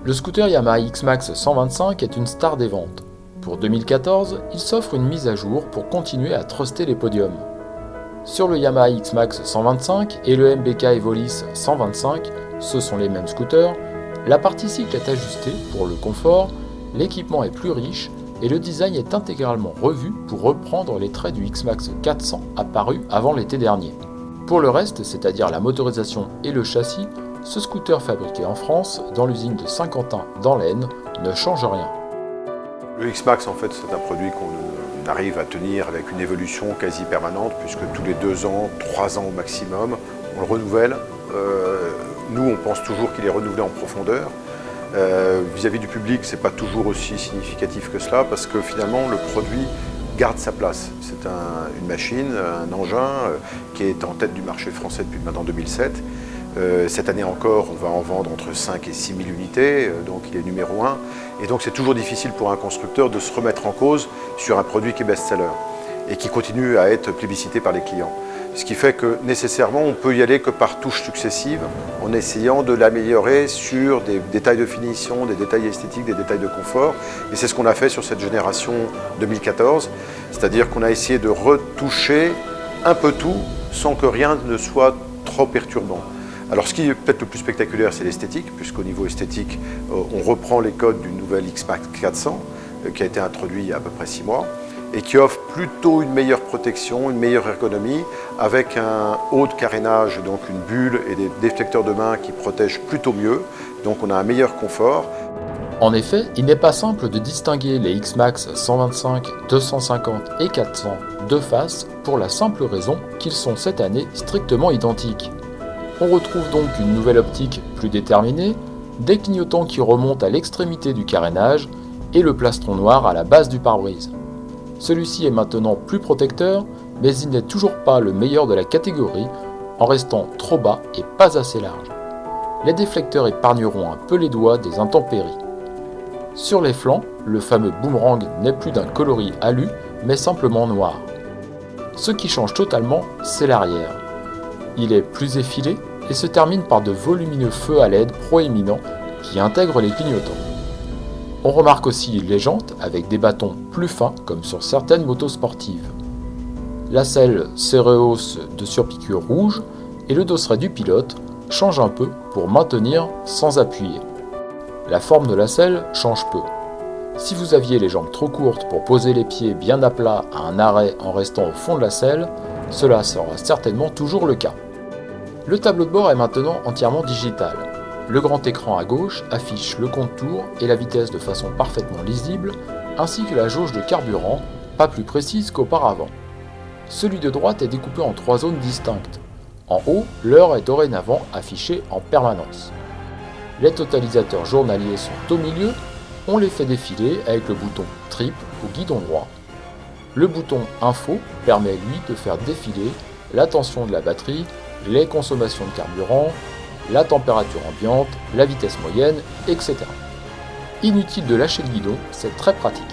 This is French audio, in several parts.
Le scooter Yamaha X-Max 125 est une star des ventes. Pour 2014, il s'offre une mise à jour pour continuer à truster les podiums. Sur le Yamaha X-Max 125 et le MBK Evolis 125, ce sont les mêmes scooters, la partie cycle est ajustée pour le confort, l'équipement est plus riche et le design est intégralement revu pour reprendre les traits du X-Max 400 apparu avant l'été dernier. Pour le reste, c'est-à-dire la motorisation et le châssis, ce scooter fabriqué en France, dans l'usine de Saint-Quentin dans l'Aisne, ne change rien. Le X-Max, en fait, c'est un produit qu'on arrive à tenir avec une évolution quasi permanente, puisque tous les 2 ans, 3 ans au maximum, on le renouvelle. Nous, on pense toujours qu'il est renouvelé en profondeur. Vis-à-vis du public, c'est pas toujours aussi significatif que cela, parce que finalement, le produit garde sa place. C'est une machine, un engin qui est en tête du marché français depuis maintenant 2007. Cette année encore, on va en vendre entre 5 et 6 000 unités, donc il est numéro 1. Et donc c'est toujours difficile pour un constructeur de se remettre en cause sur un produit qui est best-seller et qui continue à être plébiscité par les clients. Ce qui fait que nécessairement, on peut y aller que par touches successives, en essayant de l'améliorer sur des détails de finition, des détails esthétiques, des détails de confort. Et c'est ce qu'on a fait sur cette génération 2014, c'est-à-dire qu'on a essayé de retoucher un peu tout sans que rien ne soit trop perturbant. Alors ce qui est peut-être le plus spectaculaire, c'est l'esthétique, puisqu'au niveau esthétique, on reprend les codes du nouvel X-Max 400, qui a été introduit il y a à peu près 6 mois, et qui offre plutôt une meilleure protection, une meilleure ergonomie, avec un haut de carénage, donc une bulle et des déflecteurs de main qui protègent plutôt mieux, donc on a un meilleur confort. En effet, il n'est pas simple de distinguer les X-Max 125, 250 et 400 de face, pour la simple raison qu'ils sont cette année strictement identiques. On retrouve donc une nouvelle optique plus déterminée, des clignotants qui remontent à l'extrémité du carénage et le plastron noir à la base du pare-brise. Celui-ci est maintenant plus protecteur, mais il n'est toujours pas le meilleur de la catégorie, en restant trop bas et pas assez large. Les déflecteurs épargneront un peu les doigts des intempéries. Sur les flancs, le fameux boomerang n'est plus d'un coloris alu, mais simplement noir. Ce qui change totalement, c'est l'arrière. Il est plus effilé et se termine par de volumineux feux à LED proéminents qui intègrent les clignotants. On remarque aussi les jantes avec des bâtons plus fins comme sur certaines motos sportives. La selle se rehausse de surpiqûres rouges et le dosseret du pilote change un peu pour maintenir sans appuyer. La forme de la selle change peu. Si vous aviez les jambes trop courtes pour poser les pieds bien à plat à un arrêt en restant au fond de la selle, cela sera certainement toujours le cas. Le tableau de bord est maintenant entièrement digital. Le grand écran à gauche affiche le compte tours et la vitesse de façon parfaitement lisible, ainsi que la jauge de carburant, pas plus précise qu'auparavant. Celui de droite est découpé en 3 zones distinctes. En haut, l'heure est dorénavant affichée en permanence. Les totalisateurs journaliers sont au milieu, on les fait défiler avec le bouton Trip au guidon droit. Le bouton Info permet lui de faire défiler la tension de la batterie, les consommations de carburant, la température ambiante, la vitesse moyenne, etc. Inutile de lâcher le guidon, c'est très pratique.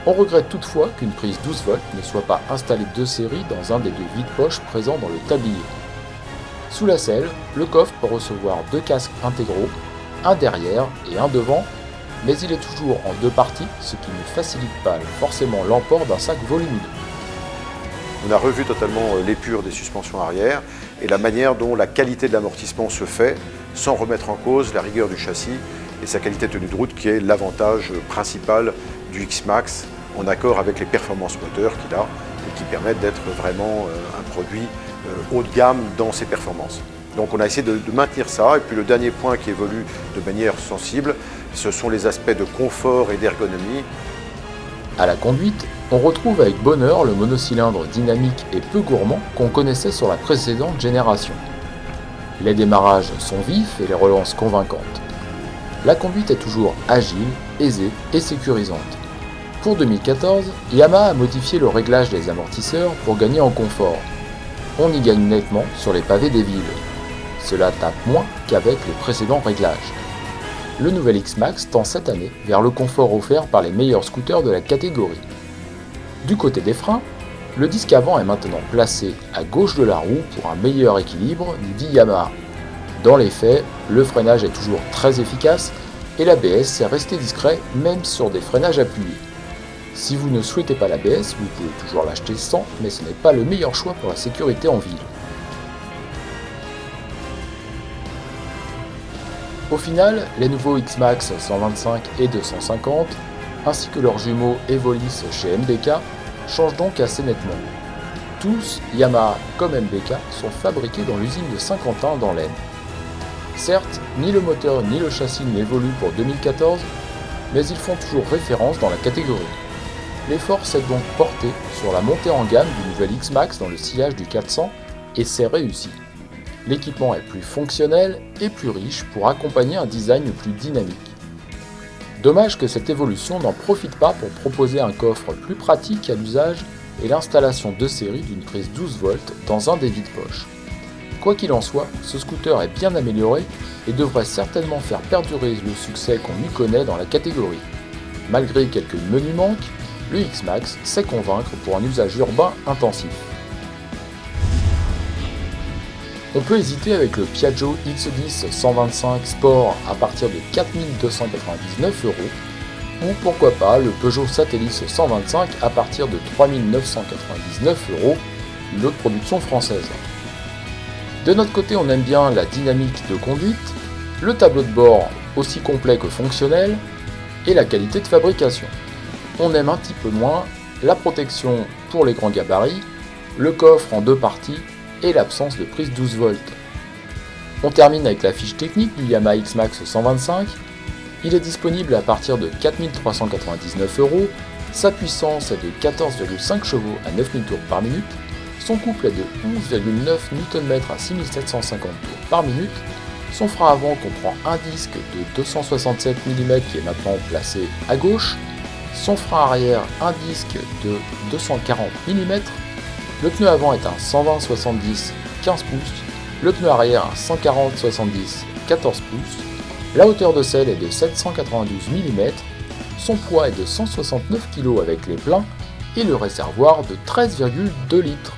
On regrette toutefois qu'une prise 12 volts ne soit pas installée de série dans un des 2 vide-poches présents dans le tablier. Sous la selle, le coffre peut recevoir 2 casques intégraux, un derrière et un devant, mais il est toujours en 2 parties, ce qui ne facilite pas forcément l'emport d'un sac volumineux. On a revu totalement l'épure des suspensions arrière et la manière dont la qualité de l'amortissement se fait sans remettre en cause la rigueur du châssis et sa qualité de tenue de route qui est l'avantage principal du X-Max en accord avec les performances moteurs qu'il a et qui permettent d'être vraiment un produit haut de gamme dans ses performances. Donc on a essayé de maintenir ça et puis le dernier point qui évolue de manière sensible, ce sont les aspects de confort et d'ergonomie. À la conduite, on retrouve avec bonheur le monocylindre dynamique et peu gourmand qu'on connaissait sur la précédente génération. Les démarrages sont vifs et les relances convaincantes. La conduite est toujours agile, aisée et sécurisante. Pour 2014, Yamaha a modifié le réglage des amortisseurs pour gagner en confort. On y gagne nettement sur les pavés des villes. Cela tape moins qu'avec les précédents réglages. Le nouvel X-Max tend cette année vers le confort offert par les meilleurs scooters de la catégorie. Du côté des freins, le disque avant est maintenant placé à gauche de la roue pour un meilleur équilibre, nous dit Yamaha. Dans les faits, le freinage est toujours très efficace, et l'ABS est resté discret même sur des freinages appuyés. Si vous ne souhaitez pas l'ABS, vous pouvez toujours l'acheter sans, mais ce n'est pas le meilleur choix pour la sécurité en ville. Au final, les nouveaux X-Max 125 et 250, ainsi que leurs jumeaux Evolis chez MBK, changent donc assez nettement. Tous, Yamaha comme MBK, sont fabriqués dans l'usine de Saint-Quentin dans l'Aisne. Certes, ni le moteur ni le châssis n'évoluent pour 2014, mais ils font toujours référence dans la catégorie. L'effort s'est donc porté sur la montée en gamme du nouvel X-Max dans le sillage du 400 et c'est réussi. L'équipement est plus fonctionnel et plus riche pour accompagner un design plus dynamique. Dommage que cette évolution n'en profite pas pour proposer un coffre plus pratique à l'usage et l'installation de série d'une prise 12 volts dans un des vides-poches. Quoi qu'il en soit, ce scooter est bien amélioré et devrait certainement faire perdurer le succès qu'on lui connaît dans la catégorie. Malgré quelques menus manques, le X-Max sait convaincre pour un usage urbain intensif. On peut hésiter avec le Piaggio X10 125 Sport à partir de 4 299 €, ou pourquoi pas le Peugeot Satellis 125 à partir de 3 999 €, une autre production française. De notre côté, on aime bien la dynamique de conduite, le tableau de bord aussi complet que fonctionnel, et la qualité de fabrication. On aime un petit peu moins la protection pour les grands gabarits, le coffre en deux parties et l'absence de prise 12 volts. On termine avec la fiche technique du Yamaha X-Max 125. Il est disponible à partir de 4 399 €, sa puissance est de 14,5 chevaux à 9000 tours par minute, son couple est de 11,9 Nm à 6750 tours par minute, son frein avant comprend un disque de 267 mm qui est maintenant placé à gauche, son frein arrière un disque de 240 mm, le pneu avant est un 120/70 15 pouces, le pneu arrière un 140/70 14 pouces, la hauteur de selle est de 792 mm, son poids est de 169 kg avec les pleins et le réservoir de 13,2 litres.